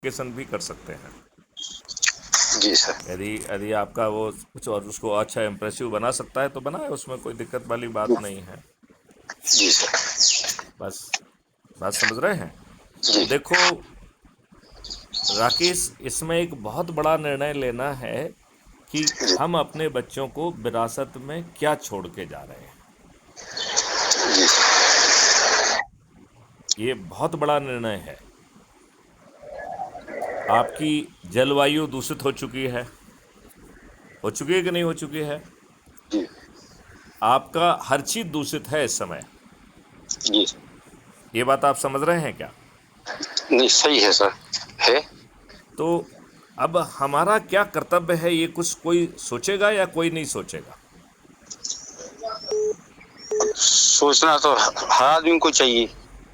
Modification भी कर सकते हैं। जी सर। यदि यदि आपका वो कुछ और उसको अच्छा इम्प्रेसिव बना सकता है तो बनाए, उसमें कोई दिक्कत वाली बात नहीं है। जी सर। बस बात समझ रहे हैं। जी देखो राकेश, इसमें एक बहुत बड़ा निर्णय लेना है कि जी हम अपने बच्चों को विरासत में क्या छोड़ के जा रहे हैं। जी ये बहुत बड़ा निर्णय है। आपकी जलवायु दूषित हो चुकी है कि नहीं हो चुकी है? जी आपका हर चीज दूषित है इस समय। जी। ये बात आप समझ रहे हैं क्या? नहीं, सही है सर, है। तो अब हमारा क्या कर्तव्य है, ये कुछ कोई सोचेगा या कोई नहीं सोचेगा? सोचना तो हर आदमी को चाहिए।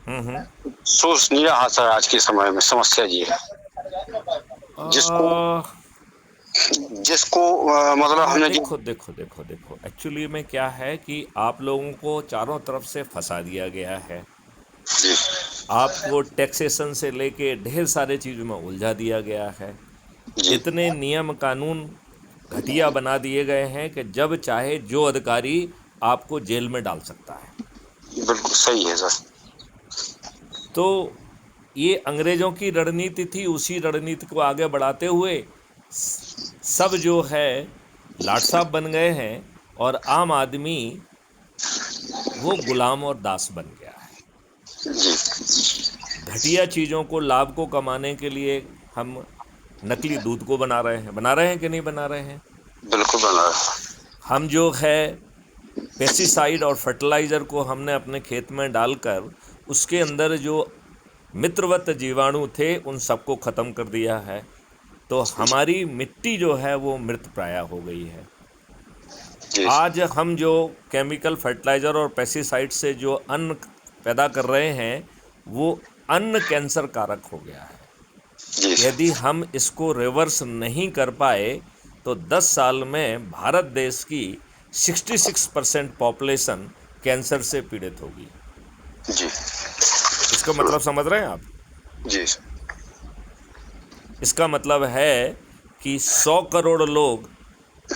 हम्म। सोच नहीं रहा सर, आज के समय में समस्या ये है। जिसको आ, जिसको मतलब हमने जो। देखो देखो देखो देखो, एक्चुअली में क्या है कि आप लोगों को चारों तरफ से फंसा दिया गया है। जी आपको टैक्सेशन से लेके ढेर सारे चीज़ों में उलझा दिया गया है। जी। इतने नियम कानून घटिया बना दिए गए हैं कि जब चाहे जो अधिकारी आपको जेल में डाल सकता है। बिल्कुल सही है सर। तो ये अंग्रेज़ों की रणनीति थी, उसी रणनीति को आगे बढ़ाते हुए सब जो है लाट साहब बन गए हैं और आम आदमी वो गुलाम और दास बन गया है। जी घटिया चीज़ों को, लाभ को कमाने के लिए हम नकली दूध को बना रहे हैं कि नहीं बना रहे हैं? बिल्कुल बना रहा। हम जो है पेस्टिसाइड और फर्टिलाइज़र को हमने अपने खेत में डालकर उसके अंदर जो मित्रवत जीवाणु थे उन सबको ख़त्म कर दिया है। तो जी हमारी मिट्टी जो है वो मृत प्राय हो गई है। जी आज हम जो केमिकल फर्टिलाइज़र और पेस्टिसाइड से जो अन्न पैदा कर रहे हैं वो अन्न कैंसर कारक हो गया है। जी यदि हम इसको रिवर्स नहीं कर पाए तो 10 साल में भारत देश की 66% पॉपुलेशन कैंसर से पीड़ित होगी। जी इसका मतलब समझ रहे हैं आप? जी इसका मतलब है कि 100 करोड़ लोग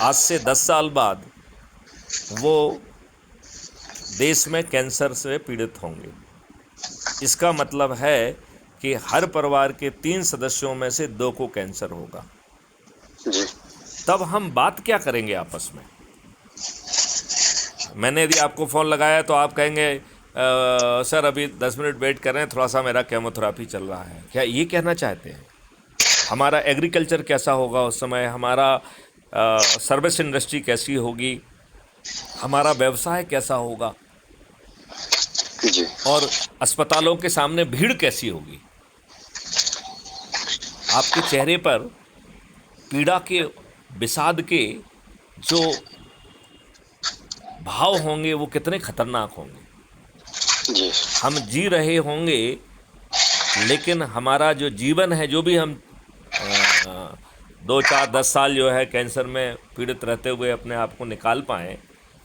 आज से 10 साल बाद वो देश में कैंसर से पीड़ित होंगे। इसका मतलब है कि हर परिवार के 3 सदस्यों में से 2 को कैंसर होगा। जी तब हम बात क्या करेंगे आपस में? मैंने यदि आपको फ़ोन लगाया तो आप कहेंगे सर अभी 10 मिनट वेट करें, थोड़ा सा मेरा केमोथेरापी चल रहा है। क्या ये कहना चाहते हैं? हमारा एग्रीकल्चर कैसा होगा उस समय? हमारा सर्विस इंडस्ट्री कैसी होगी? हमारा व्यवसाय कैसा होगा? जी और अस्पतालों के सामने भीड़ कैसी होगी? आपके चेहरे पर पीड़ा के, विषाद के जो भाव होंगे वो कितने खतरनाक होंगे। जी हम जी रहे होंगे लेकिन हमारा जो जीवन है, जो भी हम 2 4 10 साल जो है कैंसर में पीड़ित रहते हुए अपने आप को निकाल पाएँ,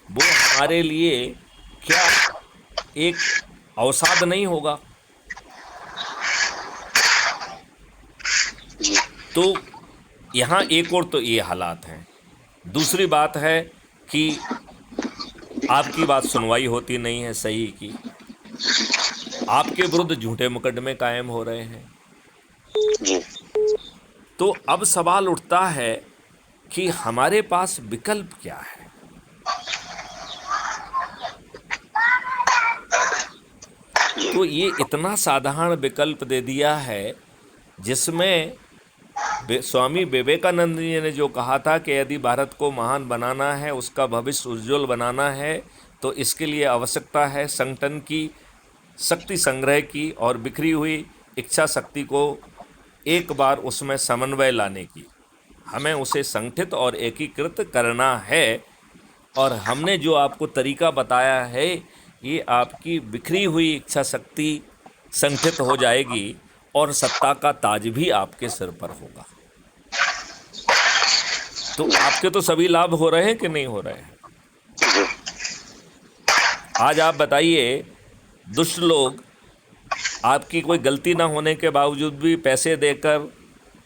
वो हमारे लिए क्या एक अवसाद नहीं होगा? जी तो यहाँ एक और तो ये हालात हैं। दूसरी बात है कि आपकी बात सुनवाई होती नहीं है सही की, आपके विरुद्ध झूठे मुकदमे कायम हो रहे हैं। जी तो अब सवाल उठता है कि हमारे पास विकल्प क्या है? तो ये इतना साधारण विकल्प दे दिया है जिसमें स्वामी विवेकानंद जी ने जो कहा था कि यदि भारत को महान बनाना है, उसका भविष्य उज्जवल बनाना है, तो इसके लिए आवश्यकता है संगठन की, शक्ति संग्रह की और बिखरी हुई इच्छा शक्ति को एक बार उसमें समन्वय लाने की। हमें उसे संगठित और एकीकृत करना है। और हमने जो आपको तरीका बताया है, ये आपकी बिखरी हुई इच्छा शक्ति संगठित हो जाएगी और सत्ता का ताज भी आपके सिर पर होगा। तो आपके तो सभी लाभ हो रहे हैं कि नहीं हो रहे हैं? आज आप बताइए, दुष्ट लोग आपकी कोई गलती ना होने के बावजूद भी पैसे देकर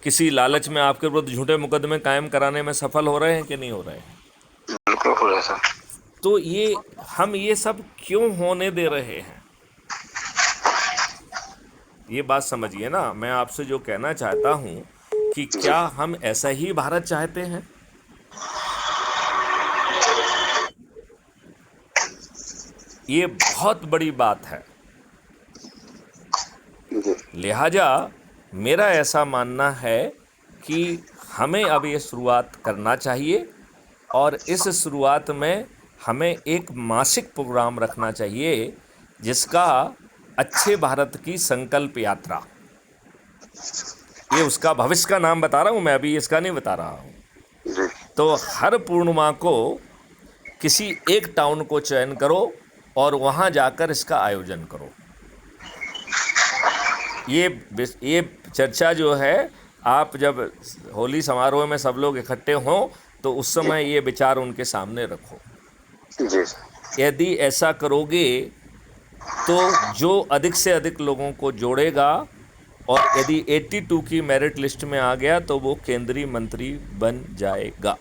किसी लालच में आपके विरुद्ध झूठे मुकदमे कायम कराने में सफल हो रहे हैं कि नहीं हो रहे हैं? बिल्कुल हो रहा है सर। तो हम ये सब क्यों होने दे रहे हैं? ये बात समझिए ना, मैं आपसे जो कहना चाहता हूँ कि जी क्या हम ऐसा ही भारत चाहते हैं? ये बहुत बड़ी बात है। जी लिहाजा मेरा ऐसा मानना है कि हमें अब ये शुरुआत करना चाहिए, और इस शुरुआत में हमें एक मासिक प्रोग्राम रखना चाहिए जिसका अच्छे भारत की संकल्प यात्रा, ये उसका भविष्य का नाम बता रहा हूँ मैं, अभी इसका नहीं बता रहा हूँ। जी तो हर पूर्णिमा को किसी एक टाउन को चयन करो और वहाँ जाकर इसका आयोजन करो। ये चर्चा जो है, आप जब होली समारोह में सब लोग इकट्ठे हों तो उस समय ये विचार उनके सामने रखो। जी यदि ऐसा करोगे तो जो अधिक से अधिक लोगों को जोड़ेगा, और यदि 82 की मेरिट लिस्ट में आ गया तो वो केंद्रीय मंत्री बन जाएगा,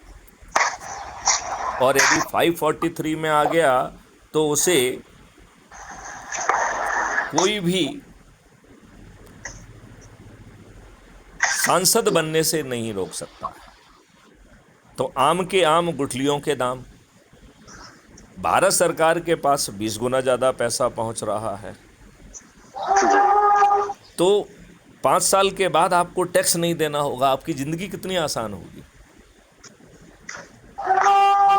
और यदि 543 में आ गया तो उसे कोई भी सांसद बनने से नहीं रोक सकता है। तो आम के आम गुठलियों के दाम, भारत सरकार के पास 20 गुना ज़्यादा पैसा पहुंच रहा है। तो 5 साल के बाद आपको टैक्स नहीं देना होगा, आपकी ज़िंदगी कितनी आसान होगी।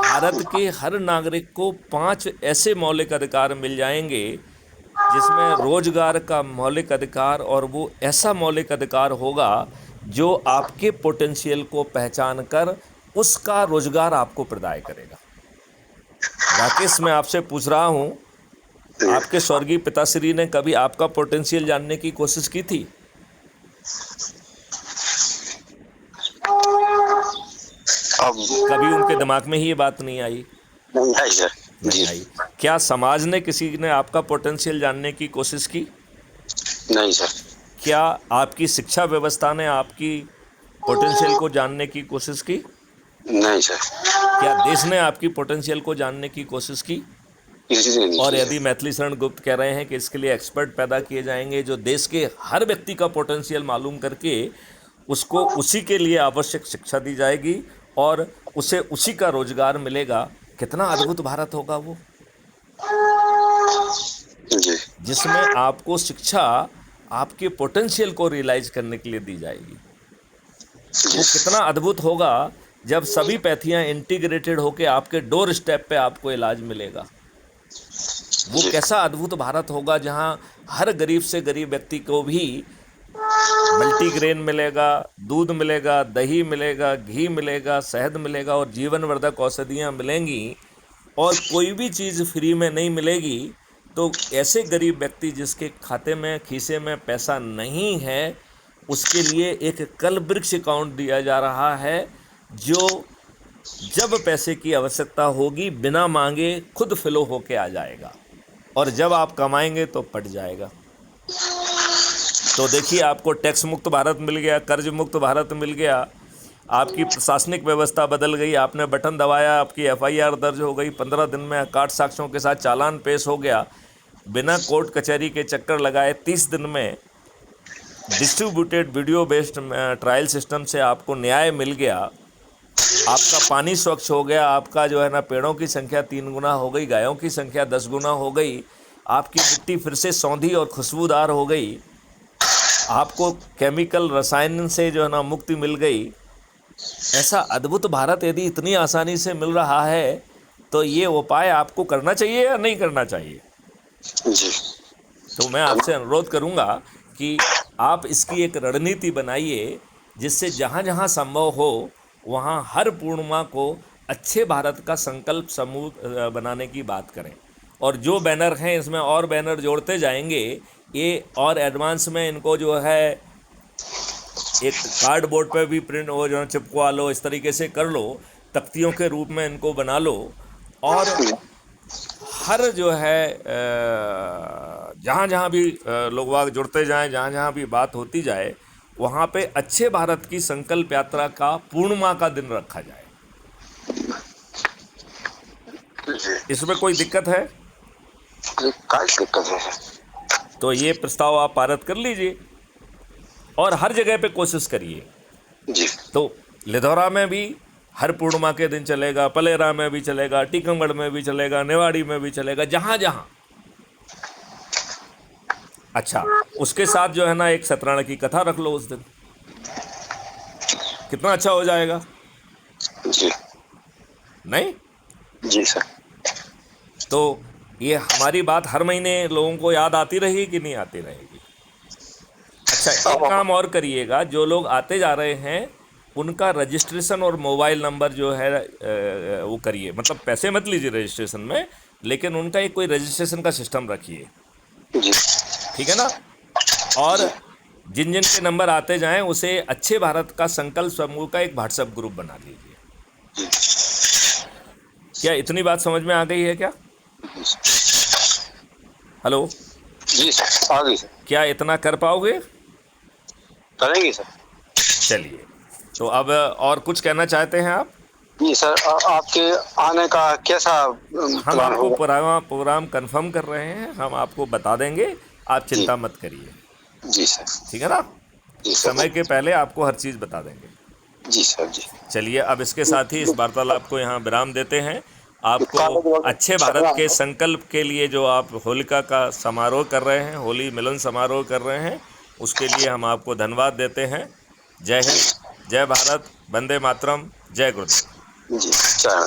भारत के हर नागरिक को 5 ऐसे मौलिक अधिकार मिल जाएंगे जिसमें रोजगार का मौलिक अधिकार, और वो ऐसा मौलिक अधिकार होगा जो आपके पोटेंशियल को पहचान कर उसका रोजगार आपको प्रदान करेगा। राकेश, मैं आपसे पूछ रहा हूँ, आपके स्वर्गीय पिताश्री ने कभी आपका पोटेंशियल जानने की कोशिश की थी? अब कभी उनके दिमाग में ही ये बात नहीं आई? नहीं है सर। नहीं जी आई। क्या समाज ने, किसी ने आपका पोटेंशियल जानने की कोशिश की? नहीं सर। क्या आपकी शिक्षा व्यवस्था ने आपकी पोटेंशियल को जानने की कोशिश की? नहीं सर। क्या देश ने आपकी पोटेंशियल को जानने की कोशिश की? किसी ने नहीं और किया। यदि मैथिली शरण गुप्त कह रहे हैं कि इसके लिए एक्सपर्ट पैदा किए जाएंगे जो देश के हर व्यक्ति का पोटेंशियल मालूम करके उसको उसी के लिए आवश्यक शिक्षा दी जाएगी और उसे उसी का रोजगार मिलेगा, कितना अद्भुत भारत होगा वो, जी जिसमें आपको शिक्षा आपके पोटेंशियल को रियलाइज करने के लिए दी जाएगी। वो कितना अद्भुत होगा जब सभी पैथियां इंटीग्रेटेड होके आपके डोर स्टेप पे आपको इलाज मिलेगा। वो जी कैसा अद्भुत भारत होगा जहां हर गरीब से गरीब व्यक्ति को भी मल्टीग्रेन मिलेगा, दूध मिलेगा, दही मिलेगा, घी मिलेगा, शहद मिलेगा और जीवनवर्धक औषधियाँ मिलेंगी, और कोई भी चीज़ फ्री में नहीं मिलेगी। तो ऐसे गरीब व्यक्ति जिसके खाते में, खीसे में पैसा नहीं है, उसके लिए एक कल वृक्ष अकाउंट दिया जा रहा है जो जब पैसे की आवश्यकता होगी बिना मांगे खुद फ्लो होके आ जाएगा, और जब आप कमाएंगे तो पट जाएगा। तो देखिए, आपको टैक्स मुक्त भारत मिल गया, कर्ज मुक्त भारत मिल गया, आपकी प्रशासनिक व्यवस्था बदल गई, आपने बटन दबाया, आपकी एफआईआर दर्ज हो गई, 15 दिन में काट साक्ष्यों के साथ चालान पेश हो गया, बिना कोर्ट कचहरी के चक्कर लगाए 30 दिन में distributed video based trial system से आपको न्याय मिल गया, आपका पानी स्वच्छ हो गया, आपका जो है ना पेड़ों की संख्या 3 गुना हो गई, गायों की संख्या 10 गुना हो गई, आपकी मिट्टी फिर से सौंधी और खुशबूदार हो गई, आपको केमिकल रसायन से जो है ना मुक्ति मिल गई। ऐसा अद्भुत भारत यदि इतनी आसानी से मिल रहा है तो ये उपाय आपको करना चाहिए या नहीं करना चाहिए? जी तो मैं आपसे अनुरोध करूंगा कि आप इसकी एक रणनीति बनाइए जिससे जहाँ जहाँ संभव हो वहाँ हर पूर्णिमा को अच्छे भारत का संकल्प समूह बनाने की बात करें। और जो बैनर हैं इसमें और बैनर जोड़ते जाएंगे, ये और एडवांस में इनको जो है एक कार्डबोर्ड पे भी प्रिंट हो, जो चिपकवा लो, इस तरीके से कर लो, तख्तियों के रूप में इनको बना लो, और हर जो है जहाँ जहाँ भी लोग वाग जुड़ते जाएं, जहाँ जहाँ भी बात होती जाए वहाँ पे अच्छे भारत की संकल्प यात्रा का पूर्णिमा का दिन रखा जाए। जी। इसमें कोई दिक्कत है काय दिक्कत है? तो ये प्रस्ताव आप पारित कर लीजिए और हर जगह पे कोशिश करिए। जी। तो लिधौरा में भी हर पूर्णिमा के दिन चलेगा, पलेरा में भी चलेगा, टीकमगढ़ में भी चलेगा, नेवाड़ी में भी चलेगा, जहाँ जहाँ। अच्छा, उसके साथ जो है ना एक सत्यनारायण की कथा रख लो उस दिन, कितना अच्छा हो जाएगा। जी। नहीं जी सर। तो ये हमारी बात हर महीने लोगों को याद आती रहेगी कि नहीं आती रहेगी? अच्छा, एक काम और करिएगा, जो लोग आते जा रहे हैं उनका रजिस्ट्रेशन और मोबाइल नंबर जो है वो करिए। मतलब पैसे मत लीजिए रजिस्ट्रेशन में, लेकिन उनका एक कोई रजिस्ट्रेशन का सिस्टम रखिए, जी। ठीक है ना। और जिन जिन के नंबर आते जाएं उसे अच्छे भारत का संकल्प समूह का एक व्हाट्सएप ग्रुप बना लीजिए। जी। क्या इतनी बात समझ में आ गई है क्या? हेलो, जी सर, आ गई सर। क्या इतना कर पाओगे? करेंगे सर। चलिए, तो अब और कुछ कहना चाहते हैं आप? जी सर, आपके आने का कैसा हम प्लान आपको होगा? प्रोग्राम कंफर्म कर रहे हैं, हम आपको बता देंगे, आप चिंता मत करिए, जी सर। ठीक है ना। जी सर। समय के पहले आपको हर चीज़ बता देंगे। जी सर। जी। चलिए, अब इसके साथ ही इस वार्तालाप को यहाँ विराम देते हैं। आपको कागज अच्छे भारत के संकल्प के लिए जो आप होलिका का समारोह कर रहे हैं, होली मिलन समारोह कर रहे हैं, उसके लिए हम आपको धन्यवाद देते हैं। जय हिंद, जय भारत, वंदे मातरम, जय गुरुदेव। जी।